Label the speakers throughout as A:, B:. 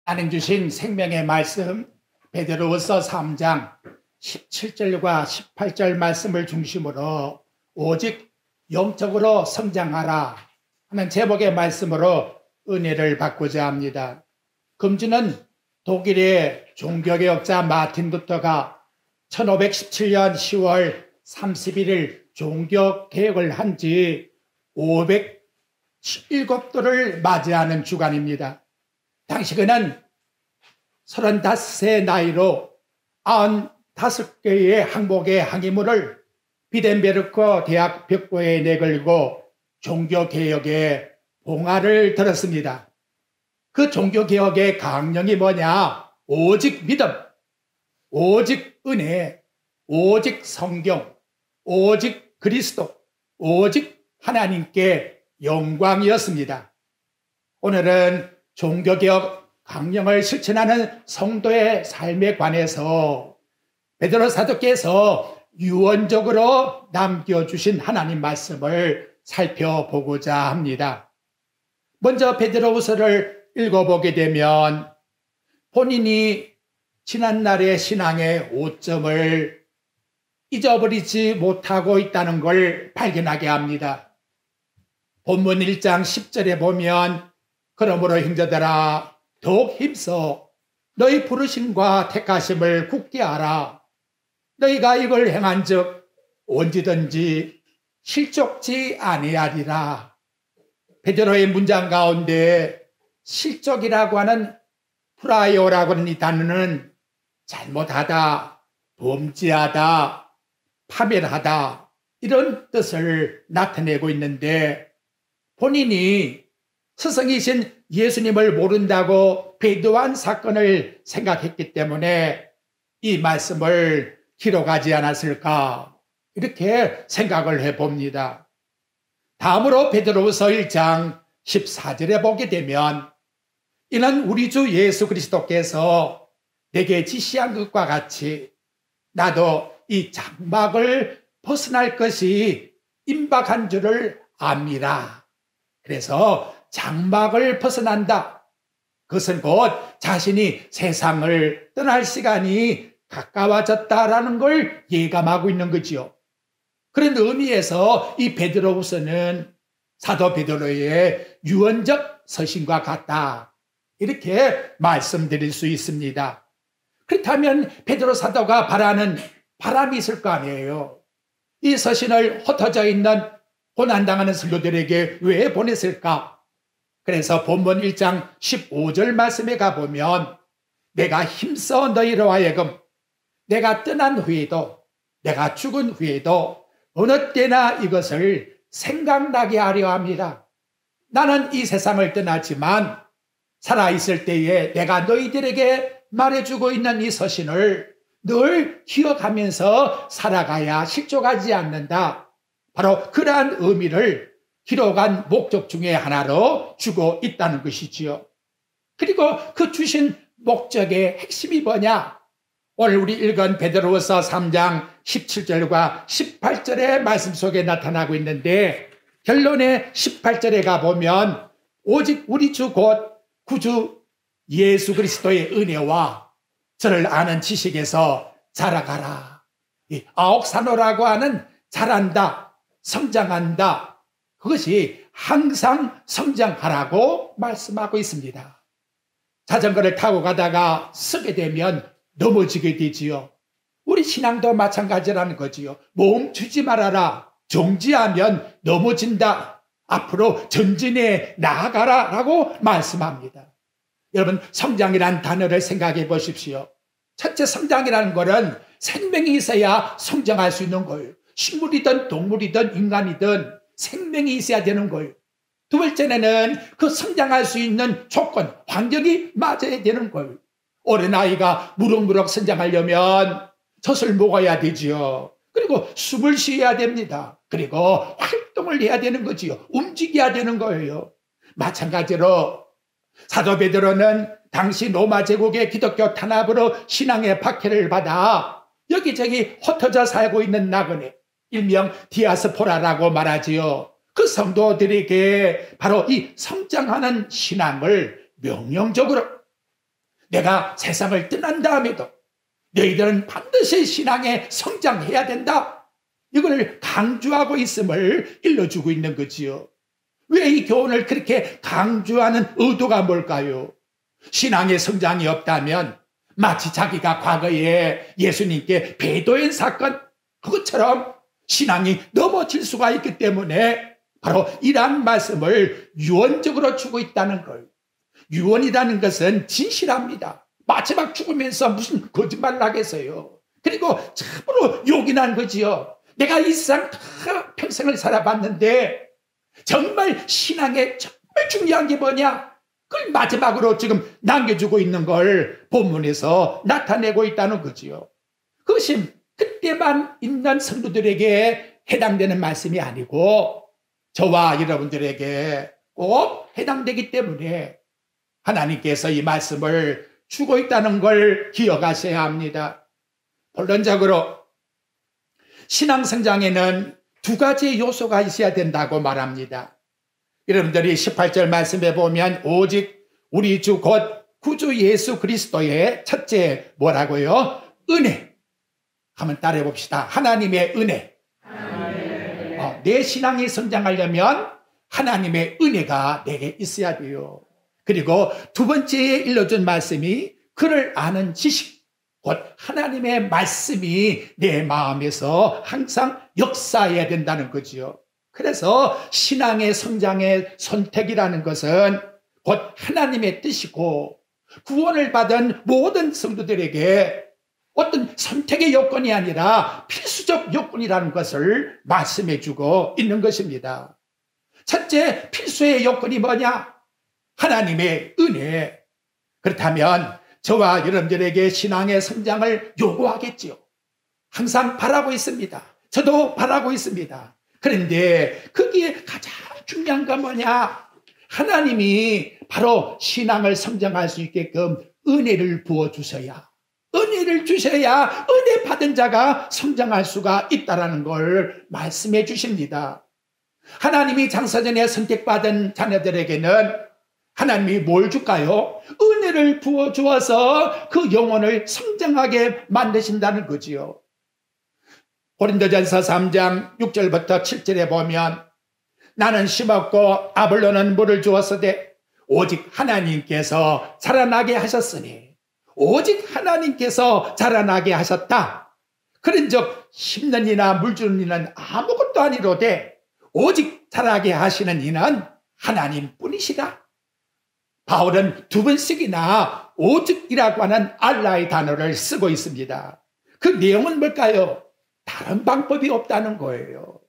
A: 하나님 주신 생명의 말씀 베드로후서 3장 17절과 18절 말씀을 중심으로 오직 영적으로 성장하라 하는 제목의 말씀으로 은혜를 받고자 합니다. 금주는 독일의 종교개혁자 마틴 루터가 1517년 10월 31일 종교개혁을 한 지 517도를 맞이하는 주간입니다. 당시 그는 35세 나이로 95개의 항목의 항의문을 비덴베르크 대학 벽보에 내걸고 종교개혁의 봉화를 들었습니다. 그 종교개혁의 강령이 뭐냐? 오직 믿음, 오직 은혜, 오직 성경, 오직 그리스도, 오직 하나님께 영광이었습니다. 오늘은 종교개혁 강령을 실천하는 성도의 삶에 관해서 베드로 사도께서 유언적으로 남겨주신 하나님 말씀을 살펴보고자 합니다. 먼저 베드로후서를 읽어보게 되면 본인이 지난날의 신앙의 오점을 잊어버리지 못하고 있다는 걸 발견하게 합니다. 본문 1장 10절에 보면 그러므로 형제들아 더욱 힘써 너희 부르심과 택하심을 굳게 하라. 너희가 이걸 행한즉 언제든지 실족지 아니하리라. 베드로의 문장 가운데 실족이라고 하는 프라이오라고 하는 이 단어는 잘못하다, 범죄하다, 파멸하다 이런 뜻을 나타내고 있는데 본인이 스승이신 예수님을 모른다고 배도한 사건을 생각했기 때문에 이 말씀을 기록하지 않았을까 이렇게 생각을 해봅니다. 다음으로 베드로후서 1장 14절에 보게 되면 이는 우리 주 예수 그리스도께서 내게 지시한 것과 같이 나도 이 장막을 벗어날 것이 임박한 줄을 압니다. 그래서 장막을 벗어난다. 그것은 곧 자신이 세상을 떠날 시간이 가까워졌다라는 걸 예감하고 있는 거지요. 그런 의미에서 이 베드로후서는 사도 베드로의 유언적 서신과 같다. 이렇게 말씀드릴 수 있습니다. 그렇다면 베드로 사도가 바라는 바람이 있을 거 아니에요. 이 서신을 흩어져 있는 고난당하는 성도들에게 왜 보냈을까? 그래서 본문 1장 15절 말씀에 가보면 내가 힘써 너희로 하여금 내가 떠난 후에도 내가 죽은 후에도 어느 때나 이것을 생각나게 하려 합니다. 나는 이 세상을 떠나지만 살아있을 때에 내가 너희들에게 말해주고 있는 이 서신을 늘 기억하면서 살아가야 실족하지 않는다. 바로 그러한 의미를 기록한 목적 중에 하나로 주고 있다는 것이지요. 그리고 그 주신 목적의 핵심이 뭐냐? 오늘 우리 읽은 베드로후서 3장 17절과 18절의 말씀 속에 나타나고 있는데 결론의 18절에 가보면 오직 우리 주 곧 구주 예수 그리스도의 은혜와 저를 아는 지식에서 자라가라. 이 아옥산호라고 하는 자란다, 성장한다. 그것이 항상 성장하라고 말씀하고 있습니다. 자전거를 타고 가다가 쓰게 되면 넘어지게 되지요. 우리 신앙도 마찬가지라는 거지요. 멈추지 말아라. 정지하면 넘어진다. 앞으로 전진해 나아가라 라고 말씀합니다. 여러분 성장이라는 단어를 생각해 보십시오. 첫째 성장이라는 것은 생명이 있어야 성장할 수 있는 거예요. 식물이든 동물이든 인간이든 생명이 있어야 되는 거예요. 두 번째는 그 성장할 수 있는 조건, 환경이 맞아야 되는 거예요. 어린아이가 무럭무럭 성장하려면 젖을 먹어야 되지요. 그리고 숨을 쉬어야 됩니다. 그리고 활동을 해야 되는 거지요. 움직여야 되는 거예요. 마찬가지로 사도 베드로는 당시 로마 제국의 기독교 탄압으로 신앙의 박해를 받아 여기저기 흩어져 살고 있는 나그네, 일명 디아스포라라고 말하지요. 그 성도들에게 바로 이 성장하는 신앙을 명령적으로 내가 세상을 떠난 다음에도 너희들은 반드시 신앙에 성장해야 된다. 이걸 강조하고 있음을 일러주고 있는 거지요. 왜 이 교훈을 그렇게 강조하는 의도가 뭘까요? 신앙의 성장이 없다면 마치 자기가 과거에 예수님께 배도한 사건, 그것처럼 신앙이 넘어질 수가 있기 때문에 바로 이러한 말씀을 유언적으로 주고 있다는 걸. 유언이라는 것은 진실합니다. 마지막 죽으면서 무슨 거짓말을 하겠어요. 그리고 참으로 요긴한 거지요. 내가 이 세상 다 평생을 살아봤는데 정말 신앙에 정말 중요한 게 뭐냐? 그걸 마지막으로 지금 남겨주고 있는 걸 본문에서 나타내고 있다는 거지요. 그것이 그때만 있는 성도들에게 해당되는 말씀이 아니고 저와 여러분들에게 꼭 해당되기 때문에 하나님께서 이 말씀을 주고 있다는 걸 기억하셔야 합니다. 본론적으로 신앙 성장에는 두 가지 요소가 있어야 된다고 말합니다. 여러분들이 18절 말씀에 보면 오직 우리 주 곧 구주 예수 그리스도의 첫째 뭐라고요? 은혜. 한번 따라해 봅시다. 하나님의 은혜. 내 신앙이 성장하려면 하나님의 은혜가 내게 있어야 돼요. 그리고 두 번째에 일러준 말씀이 그를 아는 지식, 곧 하나님의 말씀이 내 마음에서 항상 역사해야 된다는 거지요. 그래서 신앙의 성장의 선택이라는 것은 곧 하나님의 뜻이고 구원을 받은 모든 성도들에게 어떤 선택의 요건이 아니라 필수적 요건이라는 것을 말씀해주고 있는 것입니다. 첫째 필수의 요건이 뭐냐? 하나님의 은혜. 그렇다면 저와 여러분들에게 신앙의 성장을 요구하겠지요. 항상 바라고 있습니다. 저도 바라고 있습니다. 그런데 거기에 가장 중요한 건 뭐냐? 하나님이 바로 신앙을 성장할 수 있게끔 은혜를 부어주셔야, 은혜를 주셔야 은혜 받은 자가 성장할 수가 있다는 걸 말씀해 주십니다. 하나님이 장사전에 선택받은 자녀들에게는 하나님이 뭘 줄까요? 은혜를 부어주어서 그 영혼을 성장하게 만드신다는 거지요. 고린도전서 3장 6절부터 7절에 보면 나는 심었고 아볼로는 물을 주었으되 오직 하나님께서 자라나게 하셨으니 오직 하나님께서 자라나게 하셨다. 그런즉 심는 이나 물 주는 이는 아무것도 아니로되 오직 자라게 하시는 이는 하나님뿐이시다. 바울은 두 번씩이나 오직이라고 하는 알라의 단어를 쓰고 있습니다. 그 내용은 뭘까요? 다른 방법이 없다는 거예요.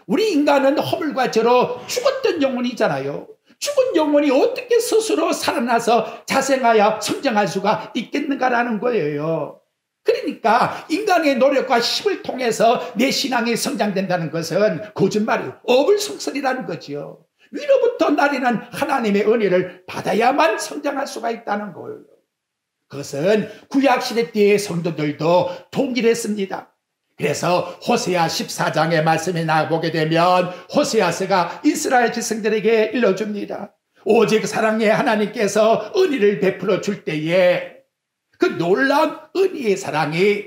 A: 우리 인간은 허물과 죄로 죽었던 영혼이잖아요. 죽은 영혼이 어떻게 스스로 살아나서 자생하여 성장할 수가 있겠는가라는 거예요. 그러니까 인간의 노력과 힘을 통해서 내 신앙이 성장된다는 것은 거짓말이에요. 어불성설이라는 거지요. 위로부터 나리는 하나님의 은혜를 받아야만 성장할 수가 있다는 거예요. 그것은 구약시대 때의 성도들도 동일했습니다. 그래서 호세아 14장의 말씀에 나보게 되면 호세아서가 이스라엘 백성들에게 일러줍니다. 오직 사랑의 하나님께서 은혜를 베풀어 줄 때에 그 놀라운 은혜의 사랑이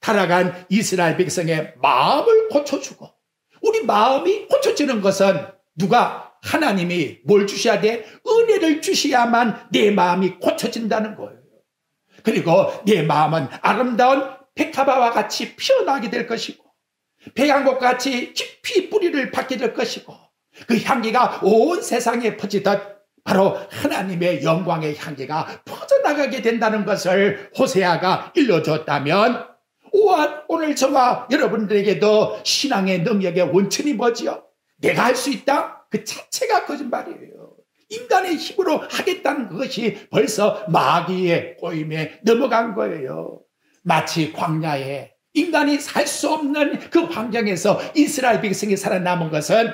A: 타락한 이스라엘 백성의 마음을 고쳐주고, 우리 마음이 고쳐지는 것은 누가? 하나님이 뭘 주셔야 돼? 은혜를 주셔야만 내 마음이 고쳐진다는 거예요. 그리고 내 마음은 아름다운 백합화와 같이 피어나게 될 것이고 백향꽃 같이 깊이 뿌리를 받게 될 것이고 그 향기가 온 세상에 퍼지듯 바로 하나님의 영광의 향기가 퍼져나가게 된다는 것을 호세아가 일러줬다면 오늘 저와 여러분들에게도 신앙의 능력의 원천이 뭐지요? 내가 할 수 있다? 그 자체가 거짓말이에요. 인간의 힘으로 하겠다는 것이 벌써 마귀의 꼬임에 넘어간 거예요. 마치 광야에 인간이 살 수 없는 그 환경에서 이스라엘 백성이 살아남은 것은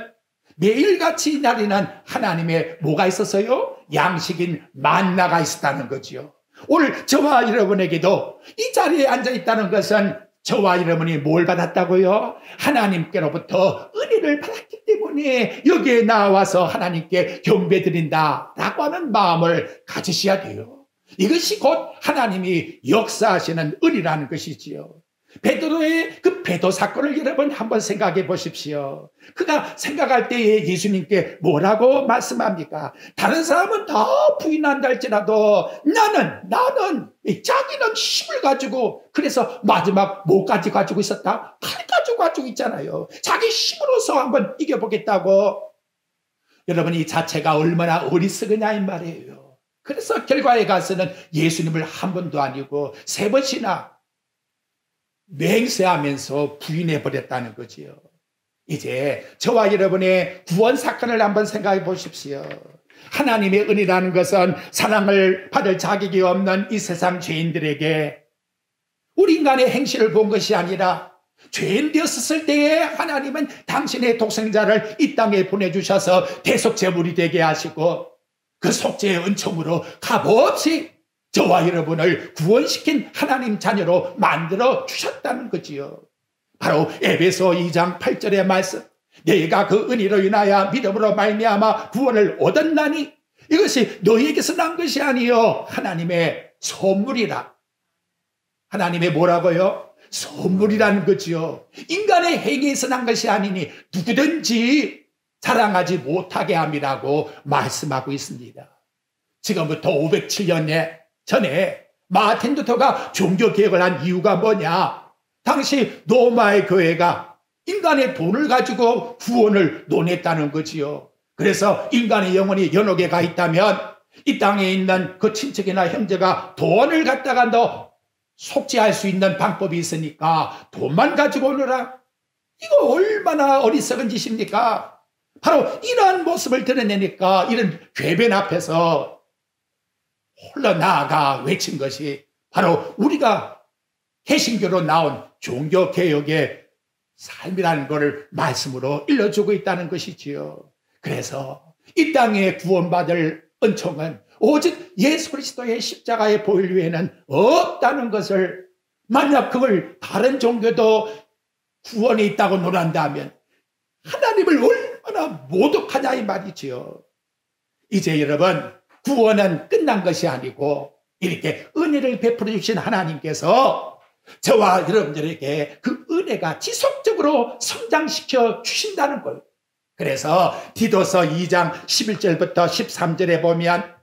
A: 매일같이 나리는 하나님의 뭐가 있었어요? 양식인 만나가 있었다는 거지요. 오늘 저와 여러분에게도 이 자리에 앉아 있다는 것은 저와 여러분이 뭘 받았다고요? 하나님께로부터 은혜를 받았기 때문에 여기에 나와서 하나님께 경배드린다라고 하는 마음을 가지셔야 돼요. 이것이 곧 하나님이 역사하시는 은이라는 것이지요. 베드로의 그 배도 사건을 여러분 한번 생각해 보십시오. 그가 생각할 때에 예수님께 뭐라고 말씀합니까? 다른 사람은 다 부인한다 할지라도 나는 자기는 힘을 가지고, 그래서 마지막 뭐까지 가지고 있었다? 칼 가지고 있잖아요. 자기 힘으로서 한번 이겨보겠다고. 여러분, 이 자체가 얼마나 어리석으냐 이 말이에요. 그래서 결과에 가서는 예수님을 한 번도 아니고 세 번씩이나 맹세하면서 부인해버렸다는 거지요. 이제 저와 여러분의 구원 사건을 한번 생각해 보십시오. 하나님의 은이라는 것은 사랑을 받을 자격이 없는 이 세상 죄인들에게 우리 인간의 행실을 본 것이 아니라 죄인 되었을 때에 하나님은 당신의 독생자를 이 땅에 보내주셔서 대속제물이 되게 하시고 그 속죄의 은총으로 값없이 저와 여러분을 구원시킨 하나님 자녀로 만들어 주셨다는 거지요. 바로 에베소 2장 8절의 말씀, 너희가 그 은혜로 인하여 믿음으로 말미암아 구원을 얻었나니 이것이 너희에게서 난 것이 아니요 하나님의 선물이라. 하나님의 뭐라고요? 선물이라는 거지요. 인간의 행위에서 난 것이 아니니 누구든지 자랑하지 못하게 함이라고 말씀하고 있습니다. 지금부터 507년 전에 마틴 루터가 종교개혁을 한 이유가 뭐냐? 당시 로마의 교회가 인간의 돈을 가지고 구원을 논했다는 거지요. 그래서 인간의 영혼이 연옥에 가 있다면 이 땅에 있는 그 친척이나 형제가 돈을 갖다가 너 속죄할 수 있는 방법이 있으니까 돈만 가지고 오너라. 이거 얼마나 어리석은 짓입니까? 바로 이러한 모습을 드러내니까 이런 궤변 앞에서 홀로 나아가 외친 것이 바로 우리가 개신교로 나온 종교개혁의 삶이라는 것을 말씀으로 일러주고 있다는 것이지요. 그래서 이 땅에 구원받을 은총은 오직 예수 그리스도의 십자가의 보혈 외에는 없다는 것을, 만약 그걸 다른 종교도 구원이 있다고 논한다면 하나님을 얼마나 모독하냐 이 말이지요. 이제 여러분, 구원은 끝난 것이 아니고 이렇게 은혜를 베풀어 주신 하나님께서 저와 여러분들에게 그 은혜가 지속적으로 성장시켜 주신다는 거예요. 그래서 디도서 2장 11절부터 13절에 보면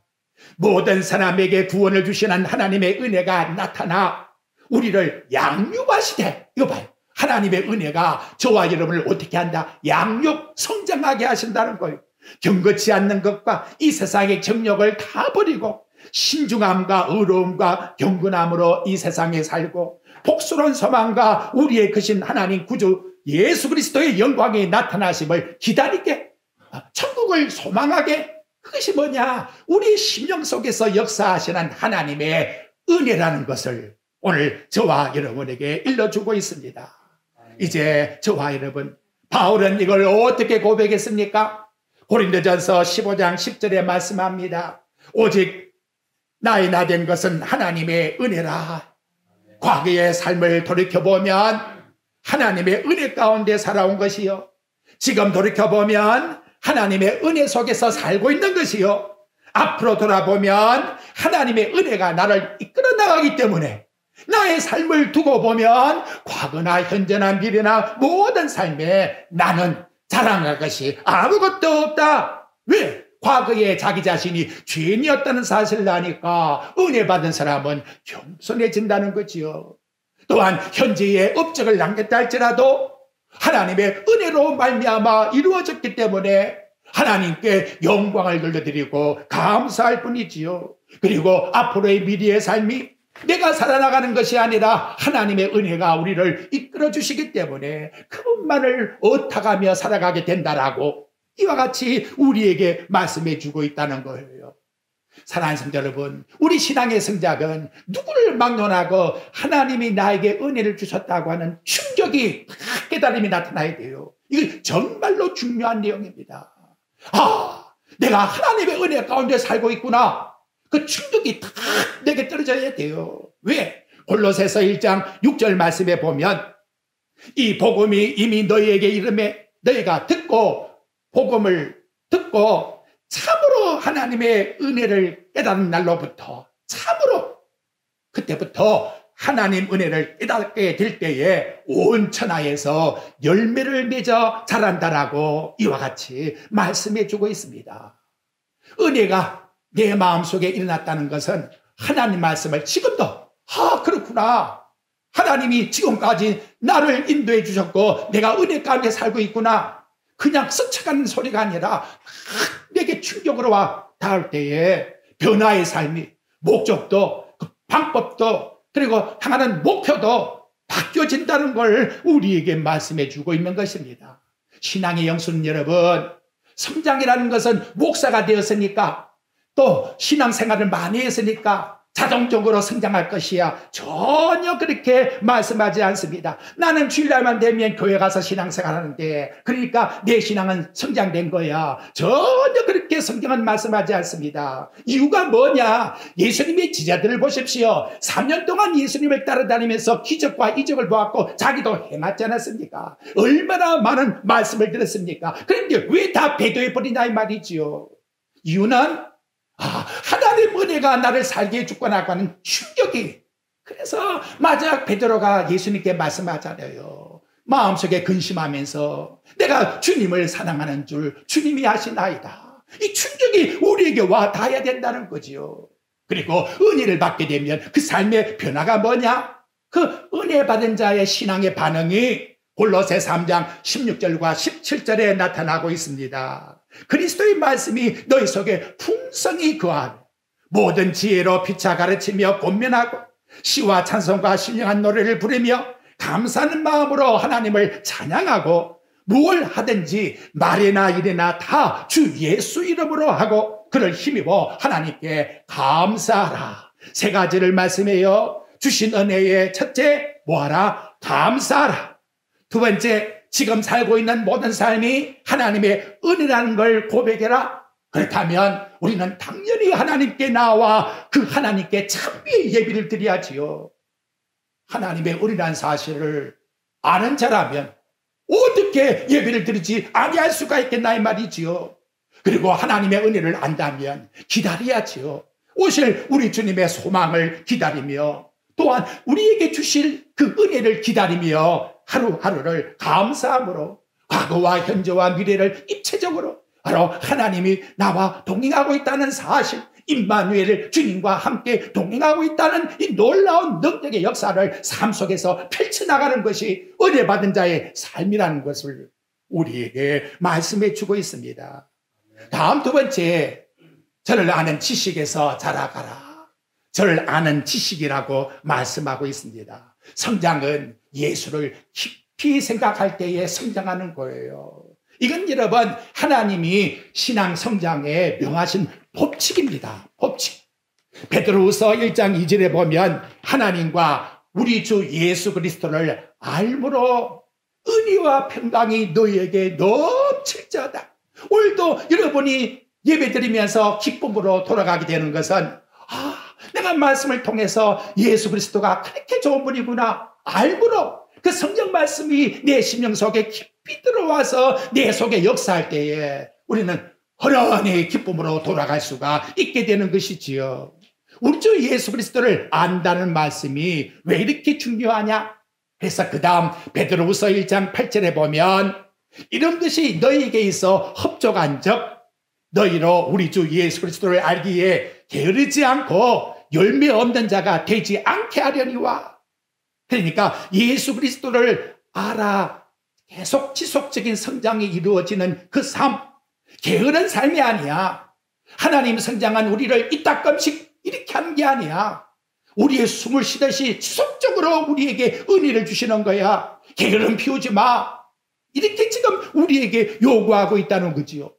A: 모든 사람에게 구원을 주시는 하나님의 은혜가 나타나 우리를 양육하시되, 이거 봐요. 하나님의 은혜가 저와 여러분을 어떻게 한다? 양육, 성장하게 하신다는 거예요. 경거치 않는 것과 이 세상의 정욕을 다 버리고 신중함과 의로움과 경건함으로 이 세상에 살고 복스러운 소망과 우리의 크신 하나님 구주 예수 그리스도의 영광이 나타나심을 기다리게, 천국을 소망하게, 그것이 뭐냐? 우리 심령 속에서 역사하시는 하나님의 은혜라는 것을 오늘 저와 여러분에게 일러주고 있습니다. 이제 저와 여러분, 바울은 이걸 어떻게 고백했습니까? 고린도전서 15장 10절에 말씀합니다. 오직 나의 나된 것은 하나님의 은혜라. 과거의 삶을 돌이켜보면 하나님의 은혜 가운데 살아온 것이요, 지금 돌이켜보면 하나님의 은혜 속에서 살고 있는 것이요, 앞으로 돌아보면 하나님의 은혜가 나를 이끌어 나가기 때문에 나의 삶을 두고 보면 과거나 현재나 미래나 모든 삶에 나는 자랑할 것이 아무것도 없다. 왜? 과거에 자기 자신이 죄인이었다는 사실을 아니까 은혜 받은 사람은 겸손해진다는 거지요. 또한 현재의 업적을 남겼다 할지라도 하나님의 은혜로 말미암아 이루어졌기 때문에 하나님께 영광을 돌려드리고 감사할 뿐이지요. 그리고 앞으로의 미래의 삶이 내가 살아나가는 것이 아니라 하나님의 은혜가 우리를 이끌어 주시기 때문에 그분만을 의탁하며 살아가게 된다라고 이와 같이 우리에게 말씀해 주고 있다는 거예요. 사랑하는 성도 여러분, 우리 신앙의 성장은 누구를 막론하고 하나님이 나에게 은혜를 주셨다고 하는 충격이, 깨달음이 나타나야 돼요. 이게 정말로 중요한 내용입니다. 내가 하나님의 은혜 가운데 살고 있구나. 그 충격이 다 내게 떨어져야 돼요. 왜? 골로새서 1장 6절 말씀에 보면 이 복음이 이미 너희에게 이름에 너희가 듣고 복음을 듣고 참으로 하나님의 은혜를 깨닫는 날로부터 참으로 그때부터 하나님 은혜를 깨닫게 될 때에 온 천하에서 열매를 맺어 자란다라고 이와 같이 말씀해 주고 있습니다. 은혜가 내 마음속에 일어났다는 것은 하나님 말씀을 지금도 그렇구나. 하나님이 지금까지 나를 인도해 주셨고 내가 은혜 가운데 살고 있구나. 그냥 스쳐가는 소리가 아니라 내게 충격으로 와 닿을 때에 변화의 삶이 목적도 그 방법도 그리고 향하는 목표도 바뀌어진다는 걸 우리에게 말씀해 주고 있는 것입니다. 신앙의 영수는 여러분, 성장이라는 것은 목사가 되었으니까 또 신앙생활을 많이 했으니까 자동적으로 성장할 것이야. 전혀 그렇게 말씀하지 않습니다. 나는 주일날만 되면 교회 가서 신앙생활 하는데 그러니까 내 신앙은 성장된 거야. 전혀 그렇게 성경은 말씀하지 않습니다. 이유가 뭐냐? 예수님의 제자들을 보십시오. 3년 동안 예수님을 따라다니면서 기적과 이적을 보았고 자기도 행하지 않았습니까? 얼마나 많은 말씀을 들었습니까? 그런데 왜 다 배도해 버리냐 이 말이지요. 이유는 하나님 은혜가 나를 살게 해주고 나고 하는 충격이. 그래서 마지막 베드로가 예수님께 말씀하잖아요. 마음속에 근심하면서 내가 주님을 사랑하는 줄 주님이 아시나이다. 이 충격이 우리에게 와 닿아야 된다는 거지요. 그리고 은혜를 받게 되면 그 삶의 변화가 뭐냐? 그 은혜 받은 자의 신앙의 반응이 골로새 3장 16절과 17절에 나타나고 있습니다. 그리스도의 말씀이 너희 속에 풍성히 거하며 모든 지혜로 피차 가르치며 권면하고 시와 찬송과 신령한 노래를 부르며 감사하는 마음으로 하나님을 찬양하고 무엇을 하든지 말이나 일이나 다 주 예수 이름으로 하고 그를 힘입어 하나님께 감사하라. 세 가지를 말씀해요. 주신 은혜의 첫째 뭐하라? 감사하라. 두 번째, 지금 살고 있는 모든 삶이 하나님의 은혜라는 걸 고백해라. 그렇다면 우리는 당연히 하나님께 나와 그 하나님께 찬미의 예비를 드려야지요. 하나님의 은혜라는 사실을 아는 자라면 어떻게 예배를 드리지 아니할 수가 있겠나 이 말이지요. 그리고 하나님의 은혜를 안다면 기다려야지요. 오실 우리 주님의 소망을 기다리며 또한 우리에게 주실 그 은혜를 기다리며 하루하루를 감사함으로 과거와 현재와 미래를 입체적으로 바로 하나님이 나와 동행하고 있다는 사실, 임마누엘 주님과 함께 동행하고 있다는 이 놀라운 능력의 역사를 삶 속에서 펼쳐나가는 것이 은혜 받은 자의 삶이라는 것을 우리에게 말씀해 주고 있습니다. 다음 두 번째, 저를 아는 지식에서 자라가라. 저를 아는 지식이라고 말씀하고 있습니다. 성장은 예수를 깊이 생각할 때에 성장하는 거예요. 이건 여러분 하나님이 신앙 성장에 명하신 법칙입니다. 법칙. 베드로후서 1장 2절에 보면 하나님과 우리 주 예수 그리스도를 알므로 은혜와 평강이 너희에게 넘칠지어다. 오늘도 여러분이 예배드리면서 기쁨으로 돌아가게 되는 것은 내가 말씀을 통해서 예수 그리스도가 그렇게 좋은 분이구나 알므로 그 성경 말씀이 내 심령 속에 깊이 들어와서 내 속에 역사할 때에 우리는 허련히 기쁨으로 돌아갈 수가 있게 되는 것이지요. 우리 주 예수 그리스도를 안다는 말씀이 왜 이렇게 중요하냐? 그래서 그 다음 베드로후서 1장 8절에 보면 이런 것이 너희에게 있어 흡족한 적 너희로 우리 주 예수 그리스도를 알기에 게으르지 않고 열매 없는 자가 되지 않게 하려니와. 그러니까 예수 그리스도를 알아 계속 지속적인 성장이 이루어지는 그 삶, 게으른 삶이 아니야. 하나님 성장한 우리를 이따끔씩 이렇게 하는 게 아니야. 우리의 숨을 쉬듯이 지속적으로 우리에게 은혜를 주시는 거야. 게으름 피우지 마. 이렇게 지금 우리에게 요구하고 있다는 거지요.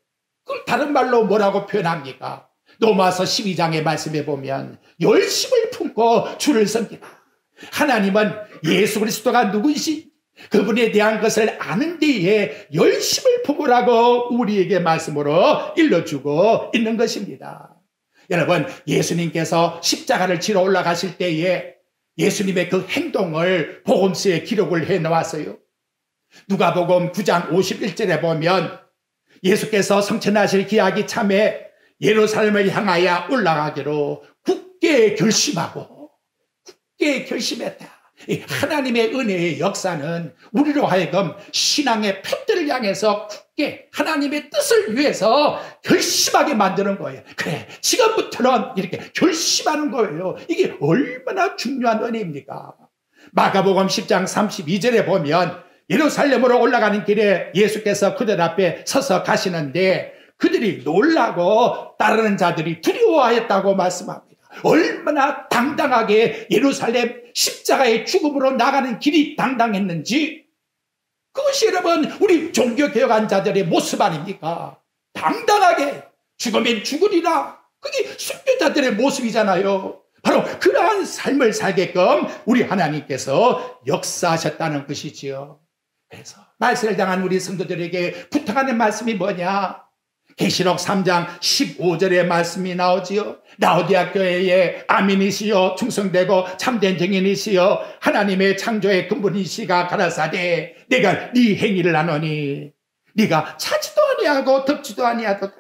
A: 그걸 다른 말로 뭐라고 표현합니까? 로마서 12장의 말씀에 보면 열심을 품고 주를 섬기라. 하나님은 예수 그리스도가 누구이시 그분에 대한 것을 아는 데에 열심을 품으라고 우리에게 말씀으로 일러주고 있는 것입니다. 여러분, 예수님께서 십자가를 지러 올라가실 때에 예수님의 그 행동을 복음서에 기록을 해놓았어요. 누가복음 9장 51절에 보면 예수께서 성천하실 기약이 참에 예루살렘을 향하여 올라가기로 굳게 결심하고 굳게 결심했다. 이 하나님의 은혜의 역사는 우리로 하여금 신앙의 표대를 향해서 굳게 하나님의 뜻을 위해서 결심하게 만드는 거예요. 그래, 지금부터는 이렇게 결심하는 거예요. 이게 얼마나 중요한 은혜입니까? 마가복음 10장 32절에 보면 예루살렘으로 올라가는 길에 예수께서 그들 앞에 서서 가시는데 그들이 놀라고 따르는 자들이 두려워하였다고 말씀합니다. 얼마나 당당하게 예루살렘 십자가의 죽음으로 나가는 길이 당당했는지, 그것이 여러분 우리 종교개혁한자들의 모습 아닙니까? 당당하게 죽으면 죽으리라. 그게 순교자들의 모습이잖아요. 바로 그러한 삶을 살게끔 우리 하나님께서 역사하셨다는 것이지요. 그래서 말세를 당한 우리 성도들에게 부탁하는 말씀이 뭐냐? 계시록 3장 15절의 말씀이 나오지요. 라오디아 교회에 아멘이시여 충성되고 참된 증인이시여 하나님의 창조의 근본이시가 가라사대 내가 네 행위를 아노니 네가 차지도 아니하고 덮지도 아니하도다.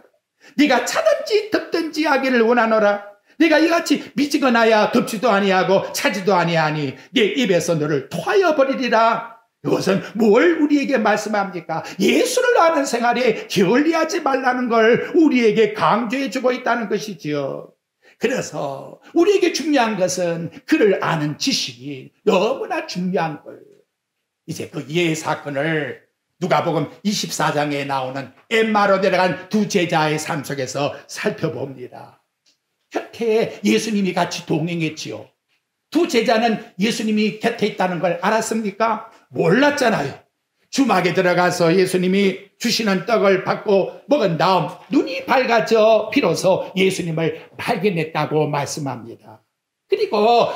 A: 네가 차든지 덮든지 하기를 원하노라. 네가 이같이 미지근하여 덮지도 아니하고 차지도 아니하니 네 입에서 너를 토하여 버리리라. 이것은 뭘 우리에게 말씀합니까? 예수를 아는 생활에 게을리하지 말라는 걸 우리에게 강조해 주고 있다는 것이지요. 그래서 우리에게 중요한 것은 그를 아는 지식이 너무나 중요한 거예요. 이제 그 이해의 사건을 누가복음 24장에 나오는 엠마로 내려간 두 제자의 삶 속에서 살펴봅니다. 곁에 예수님이 같이 동행했지요. 두 제자는 예수님이 곁에 있다는 걸 알았습니까? 몰랐잖아요. 주막에 들어가서 예수님이 주시는 떡을 받고 먹은 다음 눈이 밝아져 비로소 예수님을 발견했다고 말씀합니다. 그리고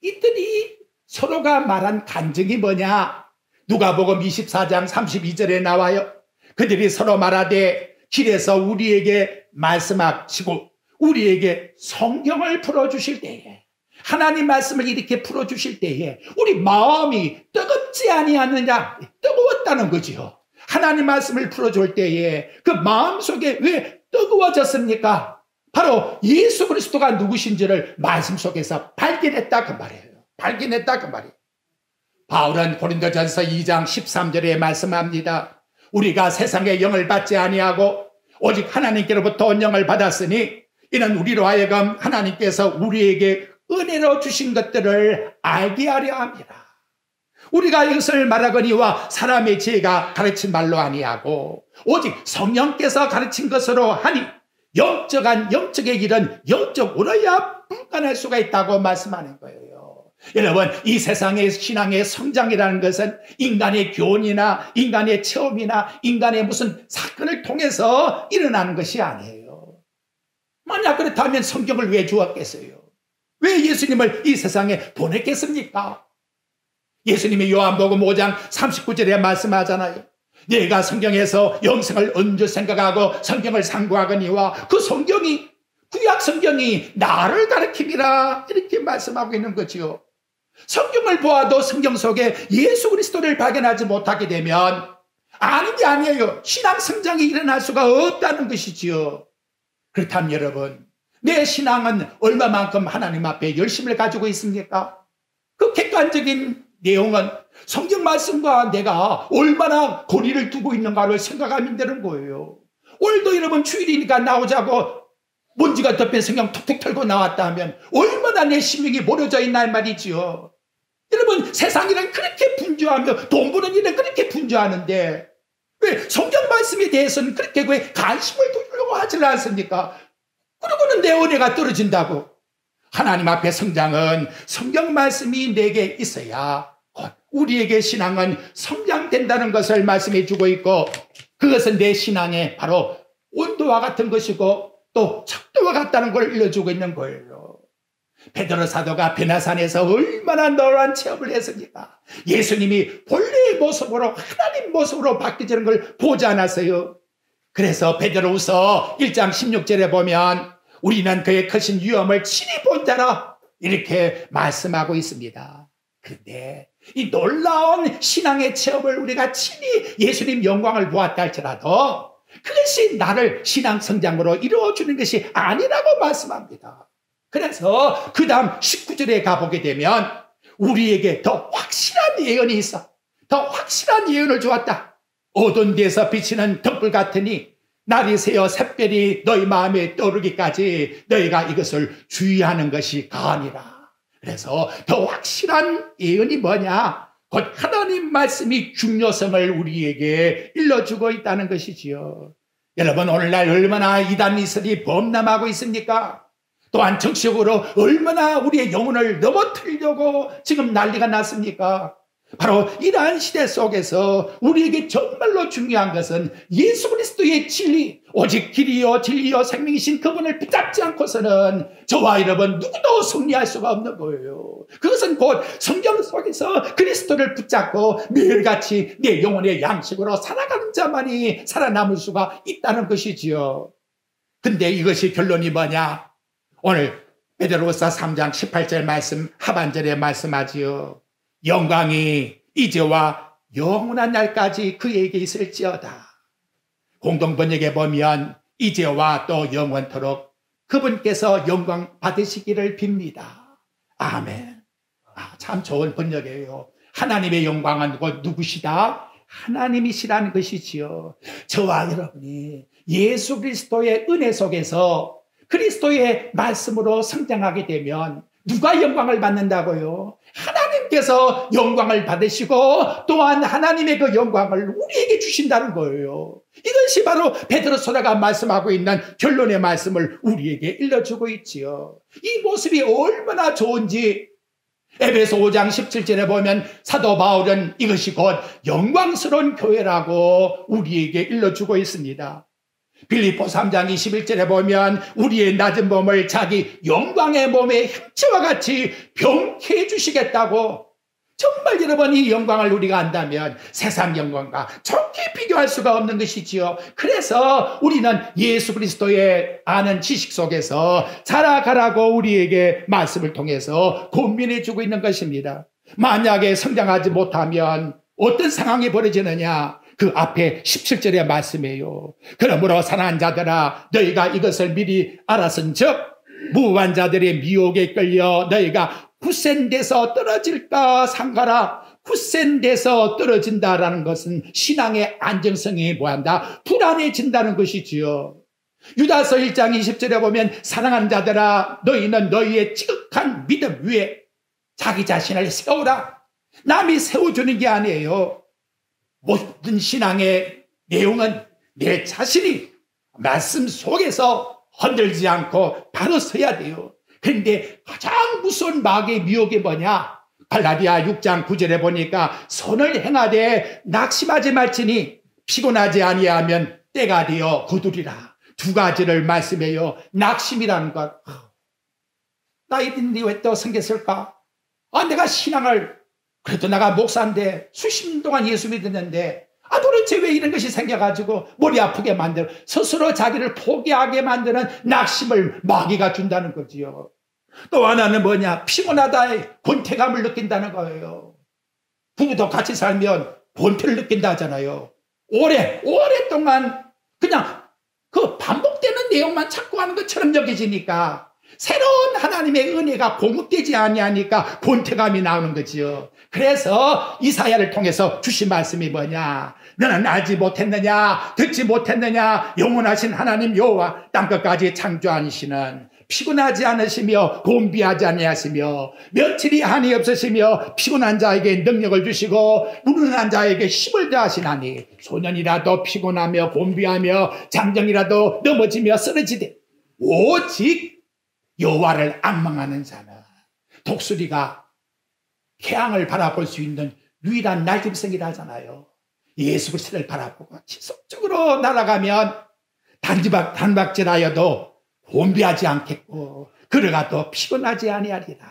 A: 이들이 서로가 말한 간증이 뭐냐? 누가복음 24장 32절에 나와요. 그들이 서로 말하되 길에서 우리에게 말씀하시고 우리에게 성경을 풀어주실 때에, 하나님 말씀을 이렇게 풀어주실 때에 우리 마음이 뜨겁지 아니하느냐? 뜨거웠다는 거지요. 하나님 말씀을 풀어줄 때에 그 마음속에 왜 뜨거워졌습니까? 바로 예수 그리스도가 누구신지를 말씀 속에서 발견했다 그 말이에요. 발견했다 그 말이에요. 바울은 고린도전서 2장 13절에 말씀합니다. 우리가 세상의 영을 받지 아니하고 오직 하나님께로부터 온 영을 받았으니 이는 우리로 하여금 하나님께서 우리에게 은혜로 주신 것들을 알게 하려 함이라. 우리가 이것을 말하거니와 사람의 지혜가 가르친 말로 아니하고 오직 성령께서 가르친 것으로 하니 영적의 일은 영적으로야 불가능할 수가 있다고 말씀하는 거예요. 여러분, 이 세상의 신앙의 성장이라는 것은 인간의 교훈이나 인간의 체험이나 인간의 무슨 사건을 통해서 일어나는 것이 아니에요. 만약 그렇다면 성경을 왜 주었겠어요? 왜 예수님을 이 세상에 보냈겠습니까? 예수님이 요한복음 5장 39절에 말씀하잖아요. 내가 성경에서 영생을 언제 생각하고 성경을 상고하거니와 그 성경이, 구약 성경이 나를 가르칩니다. 이렇게 말씀하고 있는 거지요. 성경을 보아도 성경 속에 예수 그리스도를 발견하지 못하게 되면 아는 게 아니에요. 신앙 성장이 일어날 수가 없다는 것이지요. 그렇다면 여러분, 내 신앙은 얼마만큼 하나님 앞에 열심을 가지고 있습니까? 그 객관적인 내용은 성경 말씀과 내가 얼마나 거리를 두고 있는가를 생각하면 되는 거예요. 오늘도 여러분 주일이니까 나오자고 먼지가 덮인 성경 툭툭 털고 나왔다 하면 얼마나 내 심령이 모려져 있나 말이지요. 여러분, 세상이란 그렇게 분주하며 돈 버는 일은 그렇게 분주하는데 왜 성경 말씀에 대해서는 그렇게 왜 관심을 두려고 하지 않습니까? 그러고는 내 은혜가 떨어진다고. 하나님 앞에 성장은 성경 말씀이 내게 있어야 우리에게 신앙은 성장된다는 것을 말씀해 주고 있고, 그것은 내 신앙의 바로 온도와 같은 것이고 또 척도와 같다는 걸 일러주고 있는 거예요. 베드로 사도가 베나산에서 얼마나 놀라운 체험을 했습니까? 예수님이 본래의 모습으로 하나님 모습으로 바뀌는 걸 보지 않았어요. 그래서 베드로후서 1장 16절에 보면 우리는 그의 크신 위엄을 친히 본 자라 이렇게 말씀하고 있습니다. 그런데 이 놀라운 신앙의 체험을 우리가 친히 예수님 영광을 보았다 할지라도 그것이 나를 신앙 성장으로 이루어주는 것이 아니라고 말씀합니다. 그래서 그 다음 19절에 가보게 되면 우리에게 더 확실한 예언이 있어. 더 확실한 예언을 주었다. 어두운 데서 비치는 등불 같으니 날이 새어 샛별이 너희 마음에 떠오르기까지 너희가 이것을 주의하는 것이 가니라. 그래서 더 확실한 예언이 뭐냐? 곧 하나님 말씀이 중요성을 우리에게 일러주고 있다는 것이지요. 여러분, 오늘날 얼마나 이단 이슬이 범람하고 있습니까? 또한 정치적으로 얼마나 우리의 영혼을 넘어뜨리려고 지금 난리가 났습니까? 바로 이러한 시대 속에서 우리에게 정말로 중요한 것은 예수 그리스도의 진리, 오직 길이요 진리요 생명이신 그분을 붙잡지 않고서는 저와 여러분 누구도 승리할 수가 없는 거예요. 그것은 곧 성경 속에서 그리스도를 붙잡고 매일같이 내 영혼의 양식으로 살아가는 자만이 살아남을 수가 있다는 것이지요. 근데 이것이 결론이 뭐냐? 오늘 베드로후서 3장 18절 말씀 하반절에 말씀하지요. 영광이 이제와 영원한 날까지 그에게 있을지어다. 공동번역에 보면 이제와 또 영원토록 그분께서 영광 받으시기를 빕니다. 아멘. 참 좋은 번역이에요. 하나님의 영광은 곧 누구시다? 하나님이시라는 것이지요. 저와 여러분이 예수 그리스도의 은혜 속에서 그리스도의 말씀으로 성장하게 되면 누가 영광을 받는다고요? 하나님께서 영광을 받으시고 또한 하나님의 그 영광을 우리에게 주신다는 거예요. 이것이 바로 베드로서가 말씀하고 있는 결론의 말씀을 우리에게 일러주고 있지요. 이 모습이 얼마나 좋은지 에베소 5장 17절에 보면 사도 바울은 이것이 곧 영광스러운 교회라고 우리에게 일러주고 있습니다. 빌립보 3장 21절에 보면 우리의 낮은 몸을 자기 영광의 몸의 형체와 같이 병케 해주시겠다고. 정말 여러분, 이 영광을 우리가 안다면 세상 영광과 좋게 비교할 수가 없는 것이지요. 그래서 우리는 예수 그리스도의 아는 지식 속에서 자라가라고 우리에게 말씀을 통해서 고민해 주고 있는 것입니다. 만약에 성장하지 못하면 어떤 상황이 벌어지느냐? 그 앞에 17절의 말씀이에요. 그러므로 사랑하는 자들아, 너희가 이것을 미리 알았은즉 무고한 자들의 미혹에 끌려 너희가 굳센 데서 떨어질까 상가라. 굳센 데서 떨어진다라는 것은 신앙의 안정성이 뭐한다? 불안해진다는 것이지요. 유다서 1장 20절에 보면 사랑하는 자들아, 너희는 너희의 지극한 믿음 위에 자기 자신을 세우라. 남이 세워주는 게 아니에요. 모든 신앙의 내용은 내 자신이 말씀 속에서 흔들지 않고 바로 서야 돼요. 그런데 가장 무서운 마귀의 미혹이 뭐냐? 갈라디아 6장 9절에 보니까 선을 행하되 낙심하지 말지니 피곤하지 아니하면 때가 되어 거두리라. 두 가지를 말씀해요. 낙심이라는 것. 나 이랬는데 왜 또 생겼을까? 내가 신앙을, 그래도 내가 목사인데 수십 년 동안 예수 믿었는데 도대체 왜 이런 것이 생겨가지고 머리 아프게 만들어 스스로 자기를 포기하게 만드는 낙심을 마귀가 준다는 거지요. 또 하나는 뭐냐? 피곤하다, 권태감을 느낀다는 거예요. 부부도 같이 살면 권태를 느낀다 하잖아요. 오랫동안 그냥 그 반복되는 내용만 자꾸 하는 것처럼 여겨지니까 새로운 하나님의 은혜가 공급되지 아니하니까 권태감이 나오는 거지요. 그래서 이사야를 통해서 주신 말씀이 뭐냐? 너는 알지 못했느냐? 듣지 못했느냐? 영원하신 하나님 여호와 땅끝까지 창조하시는 피곤하지 않으시며 곤비하지 아니하시며 며칠이 한이 없으시며 피곤한 자에게 능력을 주시고 무능한 자에게 힘을 더하시나니 소년이라도 피곤하며 곤비하며 장정이라도 넘어지며 쓰러지되 오직 여호와를 앙망하는 자는 독수리가 태양을 바라볼 수 있는 유일한 날짐승이라 하잖아요. 예수 그리스도를 바라보고 지속적으로 날아가면 단박질하여도 곤비하지 않겠고 걸어가도 피곤하지 아니하리라.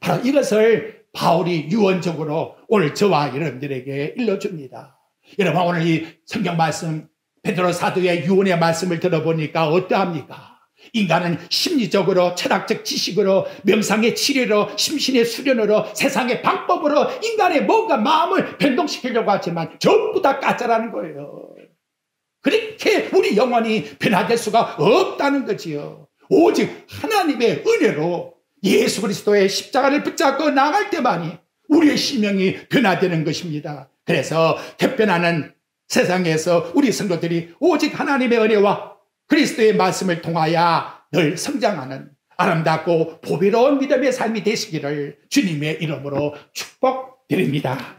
A: 바로 이것을 바울이 유언적으로 오늘 저와 여러분들에게 일러줍니다. 여러분, 오늘 이 성경 말씀 베드로 사도의 유언의 말씀을 들어보니까 어떠합니까? 인간은 심리적으로 철학적 지식으로 명상의 치료로 심신의 수련으로 세상의 방법으로 인간의 뭔가 마음을 변동시키려고 하지만 전부 다 가짜라는 거예요. 그렇게 우리 영혼이 변화될 수가 없다는 거지요. 오직 하나님의 은혜로 예수 그리스도의 십자가를 붙잡고 나갈 때만이 우리의 심령이 변화되는 것입니다. 그래서 개변하는 세상에서 우리 성도들이 오직 하나님의 은혜와 그리스도의 말씀을 통하여 늘 성장하는 아름답고 보배로운 믿음의 삶이 되시기를 주님의 이름으로 축복드립니다.